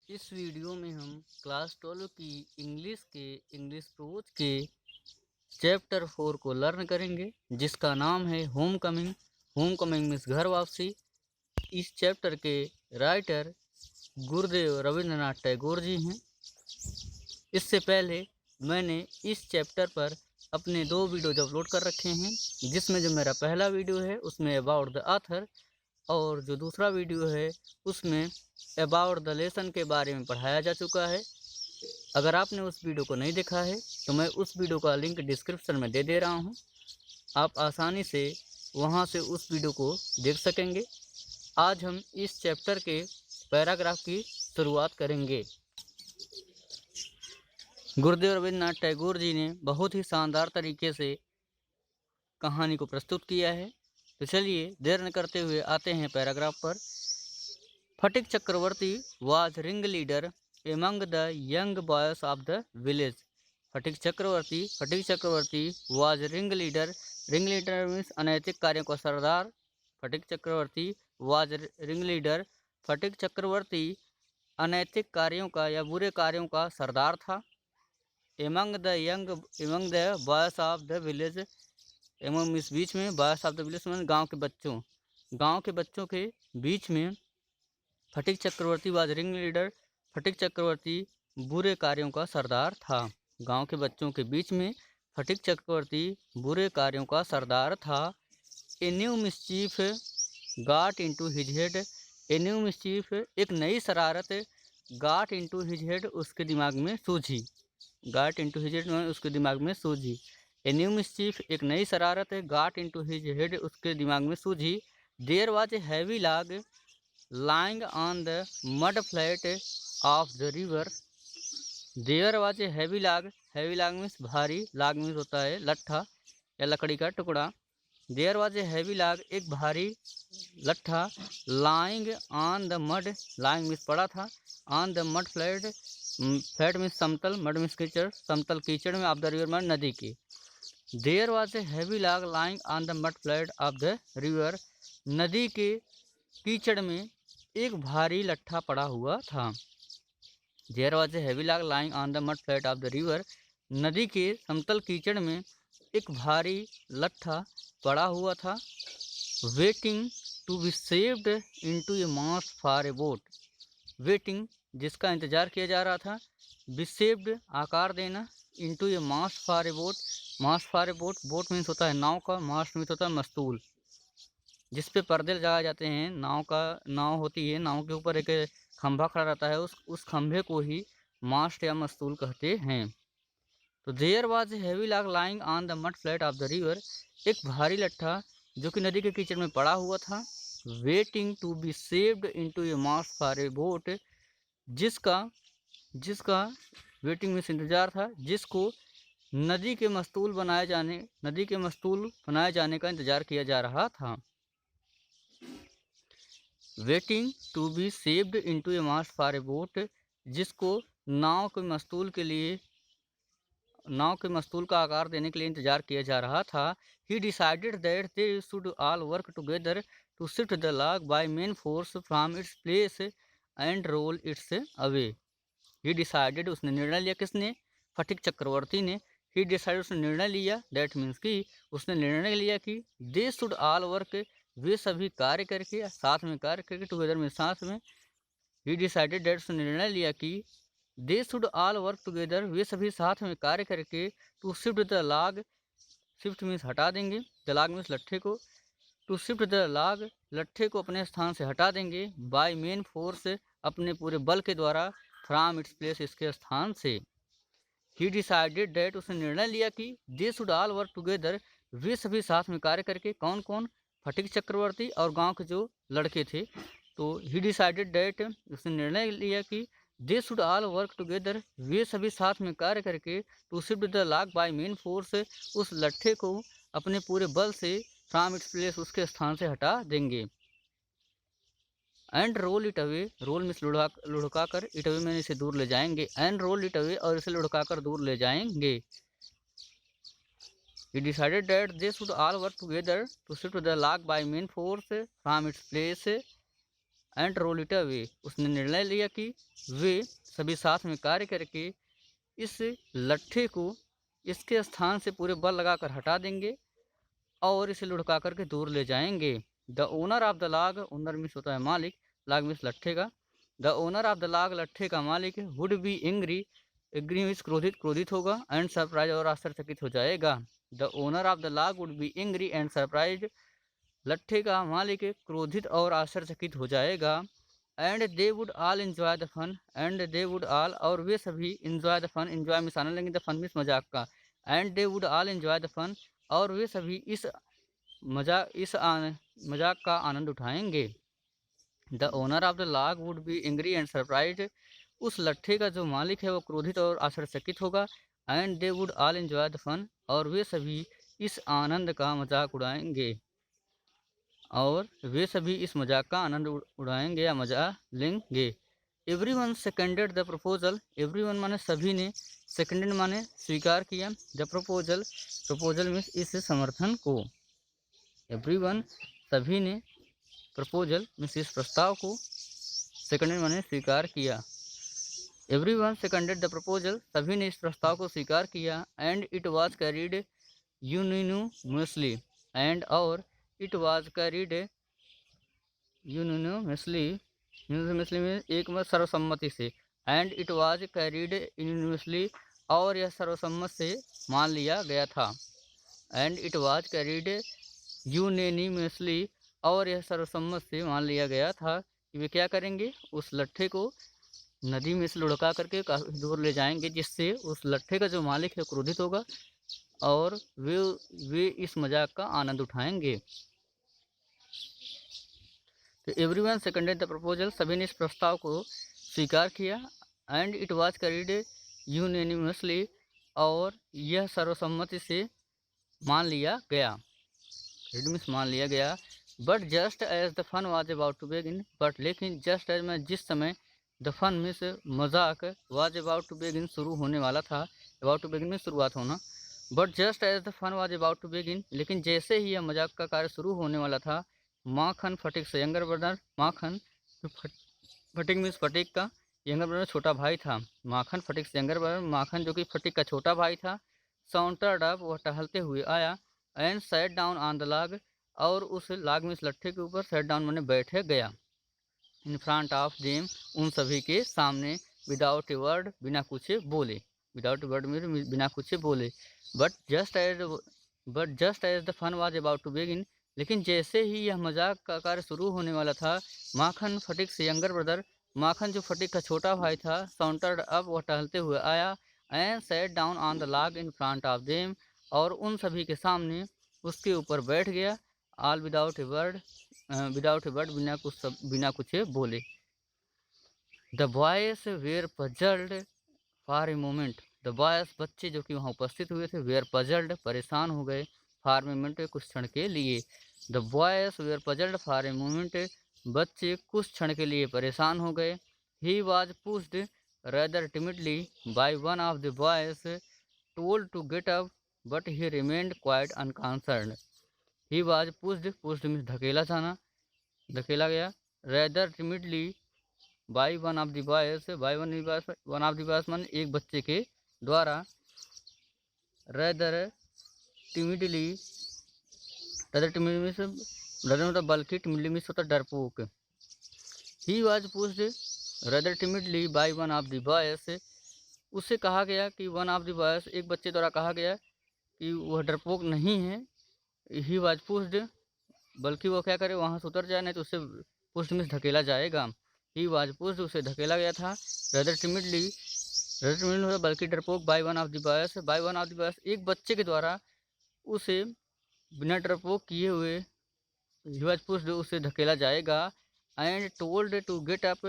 इस वीडियो में हम क्लास 12 की इंग्लिश प्रोज के चैप्टर 4 को लर्न करेंगे, जिसका नाम है home coming. Home coming means घर वापसी। इस चैप्टर के राइटर गुरुदेव रविंद्रनाथ टैगोर जी हैं। इससे पहले मैंने इस चैप्टर पर अपने 2 वीडियोज अपलोड कर रखे हैं, जिसमें जो मेरा पहला वीडियो है उसमें अबाउट द ऑथर, और जो दूसरा वीडियो है उसमें अबाउट द लेसन के बारे में पढ़ाया जा चुका है। अगर आपने उस वीडियो को नहीं देखा है तो मैं उस वीडियो का लिंक डिस्क्रिप्शन में दे दे रहा हूं, आप आसानी से वहां से उस वीडियो को देख सकेंगे। आज हम इस चैप्टर के पैराग्राफ की शुरुआत करेंगे। गुरुदेव रविंद्रनाथ टैगोर जी ने बहुत ही शानदार तरीके से कहानी को प्रस्तुत किया है। तो चलिए देर न करते हुए आते हैं पैराग्राफ पर। Phatik Chakravarti was ring leader among the young boys of the village. Phatik Chakravarti was ring leader means अनैतिक कार्यों का सरदार। Phatik Chakravarti was ring leader, Phatik Chakravarti अनैतिक कार्यों का या बुरे कार्यों का सरदार था। Among the boys of the village, among means बीच में, boys of the village means गाँव के बच्चों के बीच में Phatik Chakravarti was ring leader, Phatik चक्रवर्ती बुरे कार्यों का सरदार था। गांव के बच्चों के बीच में फटिक चक्रवर्ती बुरे कार्यों का सरदार था। A new mischief got into his head, a new mischief एक नई शरारत, गाट इनटू हिज हेड उसके दिमाग में सूझी, गाट इनटू हिज हेड उसके दिमाग में सूझी। ए न्यू मिस्चीफ एक नई शरारत, गाट इनटू हिज हेड उसके दिमाग में सूझी। There was a heavy log lying on the mud flat of the river, there was a heavy log means भारी, log means होता है लट्ठा या लकड़ी का टुकड़ा। there was a heavy log एक भारी लट्ठा, lying on the mud, lying means पड़ा था, on the mud flat, flat means समतल, mud means कीचड़, समतल कीचड़ में, of the river में नदी की। there was a heavy log lying on the mud flat of the river, नदी के कीचड़ में एक भारी लट्ठा पड़ा हुआ था। There was a heavy log lying on the mud flat of the river, नदी के समतल कीचड़ में एक भारी लट्ठा पड़ा हुआ था। Waiting to be saved into a mast for a boat, waiting जिसका इंतजार किया जा रहा था, बी सेव्ड आकार देना, into a mast for a boat, mast for a boat, boat means होता है नाव का, मास्ट मीन्स होता है मस्तूल, जिस पे पर्दे लगाए जाते हैं। नाव होती है, नाव के ऊपर एक खंभा खड़ा रहता है, उस खंभे को ही मास्ट या मस्तूल कहते हैं। तो there was a heavy log lying on the mud flat of the river, एक भारी लट्ठा जो कि नदी के कीचड़ में पड़ा हुआ था। Waiting to be saved into a mast for a boat, जिसका वेटिंग में इंतजार था, जिसको नदी के मस्तूल बनाए जाने का इंतजार किया जा रहा था। Waiting to be saved into a mast for a boat, जिसको नाव के मस्तूल का आकार देने के लिए इंतजार किया जा रहा था। He decided that they should all work together to shift the log by main force from its place and roll its away. He decided उसने निर्णय लिया, किसने? फटिक चक्रवर्ती ने। ही डिसाइडेड उसने निर्णय लिया, दैट मीन्स कि उसने निर्णय लिया कि they should all work way सभी कार्य करके, साथ में कार्य करके, टुगेदर में साथ में। ही डिसाइडेड दैट उसने निर्णय लिया कि they should all work together वे सभी साथ में कार्य करके, to shift the log, shift means हटा देंगे, द लॉग मीन्स लट्ठे को, टू शिफ्ट द लॉग लट्ठे को अपने स्थान से हटा देंगे, बाय मेन फोर्स अपने पूरे बल के द्वारा, फ्रॉम इट्स प्लेस इसके स्थान से। ही डिसाइडेड दैट उसने निर्णय लिया कि they should all work together वे सभी साथ में कार्य करके, कौन कौन? फटिक चक्रवर्ती और गांव के जो लड़के थे। तो ही डिसाइडेड दैट उसने निर्णय लिया कि they should all work together वे सभी साथ में कार्य करके, to shift the log by main force उस लट्ठे को अपने पूरे बल से, फ्रॉम इट्स प्लेस उसके स्थान से हटा देंगे। And roll it away, roll means लुढ़का कर, इट अवे मैंने इसे दूर ले जाएंगे, एंड रोल इट अवे और इसे लुढ़का कर दूर ले जाएंगे। He decided that they should all work together to shift the log by main force from its place and roll it away. उसने निर्णय लिया कि वे सभी साथ में कार्य करके इस लट्ठे को इसके स्थान से पूरे बल लगाकर हटा देंगे और इसे लुढ़का करके दूर ले जाएंगे। द ओनर ऑफ द लाग, ओनर मीन्स होता है मालिक, लाग मीन्स लट्ठे का। द ओनर ऑफ द लाग, लट्ठे का मालिक, would be angry, angry means क्रोधित, क्रोधित होगा, एंड सरप्राइज और आश्चर्यचकित हो जाएगा। The owner of the log would be angry and surprise, लट्ठे का मालिक क्रोधित और आश्चर्यचकित हो जाएगा। And they would all enjoy the fun, and they would all और वे सभी enjoy the fun, enjoy means आनंद लेंगे, द फन मीन्स मजाक का। And they would all enjoy the fun और वे सभी इस मजाक का आनंद उठाएंगे। The owner of the log would be angry and surprise, उस लट्ठे का जो मालिक है वो क्रोधित और आश्चर्यचकित होगा। And they would all enjoy the fun और वे सभी इस आनंद का मजाक उड़ाएंगे, और वे सभी इस मजाक का आनंद उड़ाएंगे या मजा लेंगे। Everyone seconded the proposal, everyone माने सभी ने, सेकेंडेड माने स्वीकार किया, द प्रपोजल, प्रपोजल मीन्स इस समर्थन को। एवरीवन सभी ने, प्रपोजल मीन्स इस प्रस्ताव को, सेकेंडेड माने स्वीकार किया। एवरीवन सेकेंडेड द प्रपोजल, सभी ने इस प्रस्ताव को स्वीकार किया। And it was carried unanimously, and और it was carried unanimously, unanimously में एक मत सर्वसम्मति से। And it was carried unanimously और यह सर्वसम्मत से मान लिया गया था। And it was carried unanimously और यह सर्वसम्मत से मान लिया गया था कि वे क्या करेंगे, उस लट्ठे को नदी में से लुढ़का करके काफ़ी दूर ले जाएंगे, जिससे उस लट्ठे का जो मालिक है क्रोधित होगा और वे इस मजाक का आनंद उठाएंगे। तो एवरीवन सेकेंडेड द प्रपोजल, सभी ने इस प्रस्ताव को स्वीकार किया। And it was carried unanimously और यह सर्वसम्मति से मान लिया गया, मीन्स मान लिया गया। But just as the fun was about to begin, but लेकिन जस्ट एज में जिस समय द फन मीन्स मजाक वाज अबाउट टू बिगिन शुरू होने वाला था, अबाउट टू बिगिन में शुरुआत होना। But just as the fun was about to begin, लेकिन जैसे ही यह मजाक का कार्य शुरू होने वाला था, माखन फटिक से यंगर ब्रदर, माखन फटिक मीन्स फटिक का यंगर ब्रदर छोटा भाई था, माखन फटिक से यंगर ब्रदर, माखन जो कि फटिक का छोटा भाई था, साउंटर्ड अप वह टहलते हुए आया। And sat down on the लाग और उस लाग मीन्स लट्ठे के ऊपर सैट डाउन मैंने बैठे गया। इन फ्रंट ऑफ देम उन सभी के सामने, विदाउट ए वर्ड बिना कुछ बोले, विदाउट ए वर्ड मीन्स बिना कुछ बोले। But just as the fun was about to begin, लेकिन जैसे ही यह मजाक का कार्य शुरू होने वाला था, माखन फटिक से यंगर ब्रदर, माखन जो फटिक का छोटा भाई था, साउंटर्ड अप वह टहलते हुए आया। And sat down on the लाग इन फ्रंट ऑफ देम और उन सभी के सामने उसके ऊपर बैठ गया। All without a word, without a word बिना कुछ बोले। The boys were puzzled for a moment, the boys बच्चे जो कि वहाँ उपस्थित हुए थे, वेयर पजल्ड परेशान हो गए, फॉर ए मोमेंट कुछ क्षण के लिए। The boys were puzzled for a moment, बच्चे कुछ क्षण के लिए परेशान हो गए। He was pushed rather timidly by one of the boys, told to get up, but he remained quite unconcerned. He was pushed means धकेला जाना, धकेला गया, rather timidly by one of the boys, by one of the boys मान एक बच्चे के द्वारा, rather timidly means मतलब बल्कि timidly means होता डरपोक। He was pushed rather timidly by one of the boys, उससे कहा गया कि वन ऑफ द बॉयज एक बच्चे द्वारा कहा गया कि वह डरपोक नहीं है। ही वाज पुश्ड बल्कि वो क्या करे वहाँ से उतर जाए, नहीं तो उससे पुश्ड में धकेला जाएगा। ही वाज पुश्ड उसे धकेला गया था। rather timidly होता बल्कि डरपोक, bye one of the boys, bye one of the boys एक बच्चे के द्वारा उसे बिना डरपोक किए हुए ही वाज पुश्ड उसे धकेला जाएगा। And told to get up,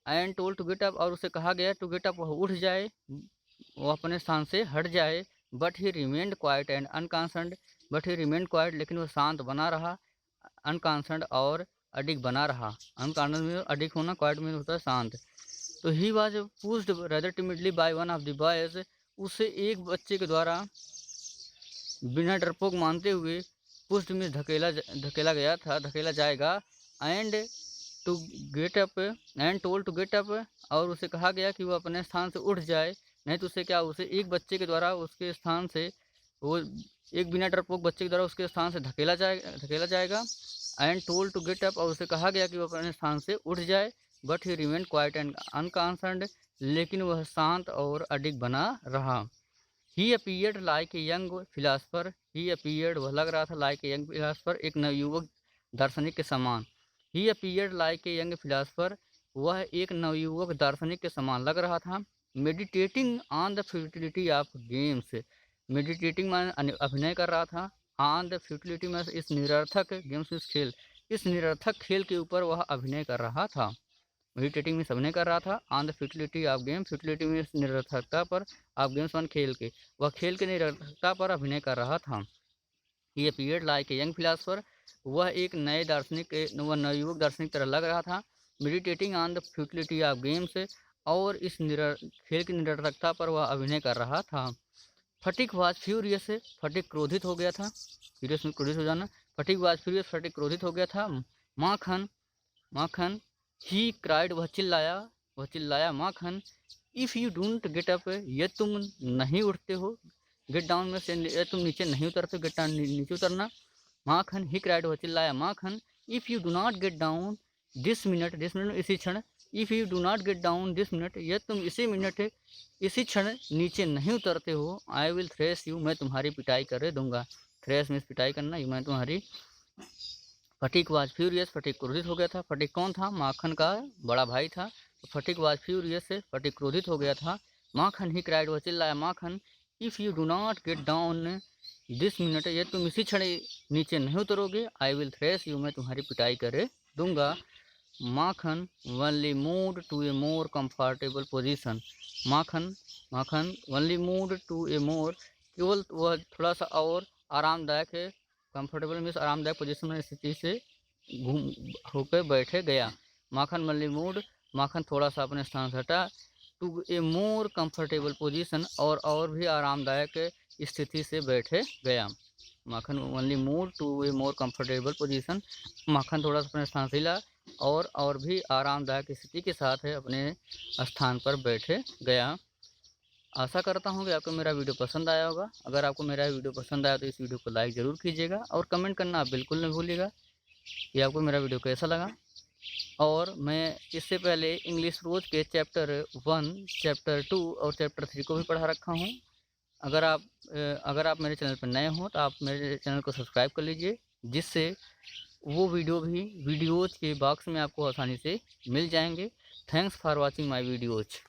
and told to get up और उसे कहा गया टू गेट अप वह उठ जाए, वो अपने स्थान से हट जाए। But he remained quiet and unconcerned, but he remained quiet लेकिन वो शांत बना रहा, अनकॉन्सर्न्ड और अडिग बना रहा। अनकॉन्सर्न्ड में अडिग होना, क्वाइट में होता है शांत। तो he was pushed rather timidly by one of the boys, उसे एक बच्चे के द्वारा बिना डरपोक मानते हुए पुश्ड में धकेला गया था, धकेला जाएगा। And to get up and told to get up, और उसे कहा गया कि वो अपने स्थान से उठ जाए, नहीं तो उसे क्या, उसे एक बच्चे के द्वारा उसके स्थान से, वो एक बिना डरपोक बच्चे के द्वारा उसके स्थान से धकेला जाएगा। And told to get up, और उसे कहा गया कि वो अपने स्थान से उठ जाए। But he remain quite and unconcerned, लेकिन वह शांत और अडिग बना रहा। He appeared like a young philosopher, he appeared, वह लग रहा था, लाइक ए यंग फिलासफर, एक नवयुवक दार्शनिक के समान। He appeared like a young philosopher, वह एक नवयुवक दार्शनिक के समान लग रहा था। Meditating on the futility of games, meditating में अभिनय कर रहा था, ऑन द फ्यूटिलिटी में इस निरर्थक गेम्स, इस निरर्थक खेल के ऊपर वह अभिनय कर रहा था। मेडिटेटिंग में अभिनय कर रहा था, on the futility of game, futility में इस निरर्थकता पर, ऑफ गेम्स वन खेल के, वह खेल के निरर्थकता पर अभिनय कर रहा था। ये appeared like a young philosopher, वह एक नए दार्शनिक, वह नवयुवक दार्शनिक तरह लग रहा था। Meditating on the futility of games, और इस खेल की निरर्थकता पर वह अभिनय कर रहा था। फटिक वाज फ्यूरियस, फटिक क्रोधित हो गया था, फ्यूरियस में क्रोधित हो जाना, फटिक वाज फ्यूरियस, फटिक क्रोधित हो गया था। माखन ही क्राइड, वह चिल्लाया, Makhan, if you don't get up, यदि तुम नहीं उठते हो, गेट डाउन में से यदि तुम नीचे नहीं उतरते, गेट डाउन नीचे उतरना। माखन ही क्राइड, वह चिल्लाया, Makhan, if you do not get down this minute, इसी क्षण, if you do not get down this minute, यदि तुम इसी क्षण नीचे नहीं उतरते हो, आई विल थ्रेस यू, मैं तुम्हारी पिटाई कर दूंगा। थ्रेस में पिटाई करना, मैं तुम्हारी। फटिक वाज फ्यूरियस, फटिक क्रोधित हो गया था। फटिक कौन था? माखन का बड़ा भाई था। तो फटिक वाज फ्यूरियस से फटिक क्रोधित हो गया था। माखन ही क्राइड, वह चिल्लाया, Makhan, if you do not get down this minute, यदि तुम इसी क्षण नीचे नहीं उतरोगे, आई विल थ्रेस यू, मैं तुम्हारी पिटाई कर दूंगा। Makhan only moved to a more comfortable position, Makhan only moved to a more, केवल वह थोड़ा सा और आरामदायक है, कंफर्टेबल मीन्स आरामदायक पोजीशन में स्थिति से घूम होकर बैठे गया। माखन वनली मूड, माखन थोड़ा सा अपने स्थान से हटा, to a more comfortable position, और भी आरामदायक स्थिति से बैठे गया। Makhan only move to a more comfortable position, Makhan थोड़ा सा अपने स्थान से हिला और भी आरामदायक स्थिति के साथ है अपने स्थान पर बैठे गया। आशा करता हूँ कि आपको मेरा वीडियो पसंद आया होगा। अगर आपको मेरा वीडियो पसंद आया तो इस वीडियो को लाइक ज़रूर कीजिएगा और कमेंट करना आप बिल्कुल नहीं भूलिएगा कि आपको मेरा वीडियो कैसा लगा। और मैं इससे पहले इंग्लिश रोज़ के चैप्टर 1, चैप्टर 2 और चैप्टर 3 को भी पढ़ा रखा हूँ। अगर आप मेरे चैनल पर नए हों तो आप मेरे चैनल को सब्सक्राइब कर लीजिए, जिससे वो वीडियोज़ के बॉक्स में आपको आसानी से मिल जाएंगे। Thanks for watching my videos.